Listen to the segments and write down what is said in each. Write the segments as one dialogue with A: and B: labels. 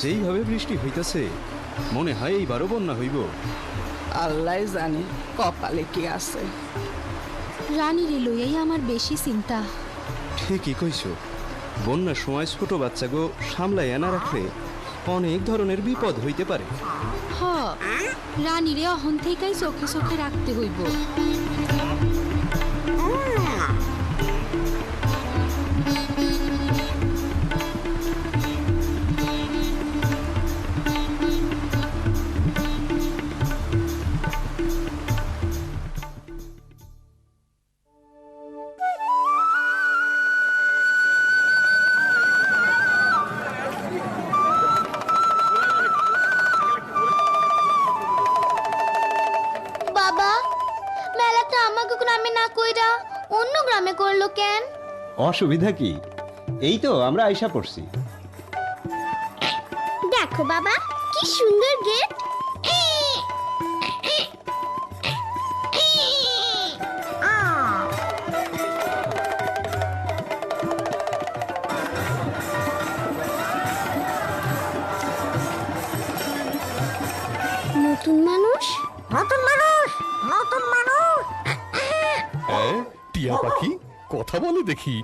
A: যেইভাবে বৃষ্টি হইতাছে মনে হয় এইবারও বন্যা হইব।
B: আল্লাহ জানে কপালে কি আছে।
C: রানীরে লইয়াই আমার বেশি চিন্তা।
A: ঠিকই কইছ, বন্যার সময় ছোট বাচ্চাগো সামলাইয়া না রাখলে অনেক ধরনের বিপদ হইতে পারে।
C: হ, রানীরে অহন থেকেই চোখে চোখে রাখতে হইব।
D: বাবা, মেলাটা আমাকে গ্রামে না কইরা অন্য গ্রামে করলো কেন?
E: অসুবিধা কি? এই তো আমরা আইসা পড়ছি।
D: দেখো বাবা, কি সুন্দর গেট। নতুন মানুষ, নতুন মানুষ, নতুন মানুষ।
F: টিয়া পাখি কথা বলে দেখি।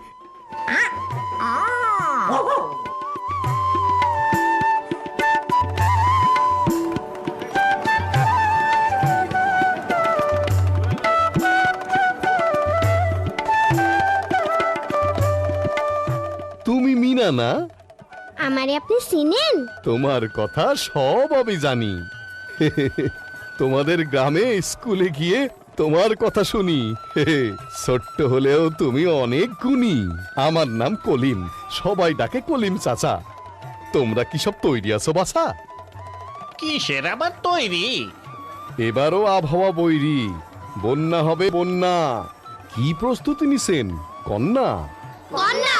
F: তুমি মিনা না?
D: আমারে আপনি চিনেন?
F: তোমার কথা সব আমি জানি। তোমাদের গ্রামে স্কুলে গিয়ে তোমার কথা শুনি। ছোট্ট হলেও তুমি অনেক গুণী। আমার নাম কলিম, সবাই ডাকে কলিম চাচা। তোমরা কি সব তৈরি আছো বাছা?
G: কিসের আবার তৈরি?
F: এবারও আবহাওয়া বৈরি, বন্যা হবে বন্যা। কি প্রস্তুতি নিছেন কন্যা?
D: কন্যা,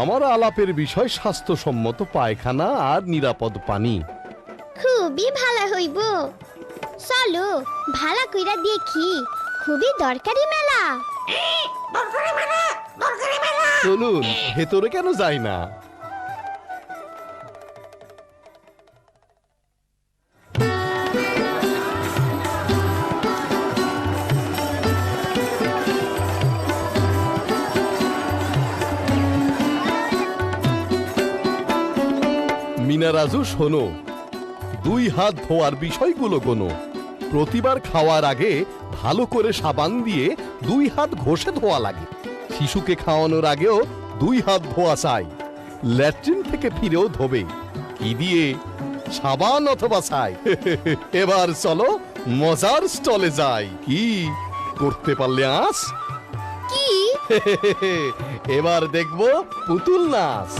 F: আমার আলাপের বিষয় স্বাস্থ্যসম্মত পায়খানা আর নিরাপদ পানি।
D: খুবই ভালো হইব। চলো ভালো কইরা দেখি, খুবই দরকারি মেলা।
F: চলুন, ভেতরে কেন যাই না? মিনা রাজু শোনো, 2 হাত ধোয়ার বিষয়গুলো গোনো। প্রতিবার খাওয়ার আগে ভালো করে সাবান দিয়ে 2 হাত ঘষে ধোয়া লাগে। শিশুকে খাওয়ানোর আগেও 2 হাত ধোয়া চাই। ল্যাট্রিন থেকে ফিরেও ধোবে। কি দিয়ে? সাবান অথবা ছাই। এবার চলো মজার স্টলে যাই। কি করতে পারলে আস?
D: কি?
F: এবার দেখবো পুতুল নাচ।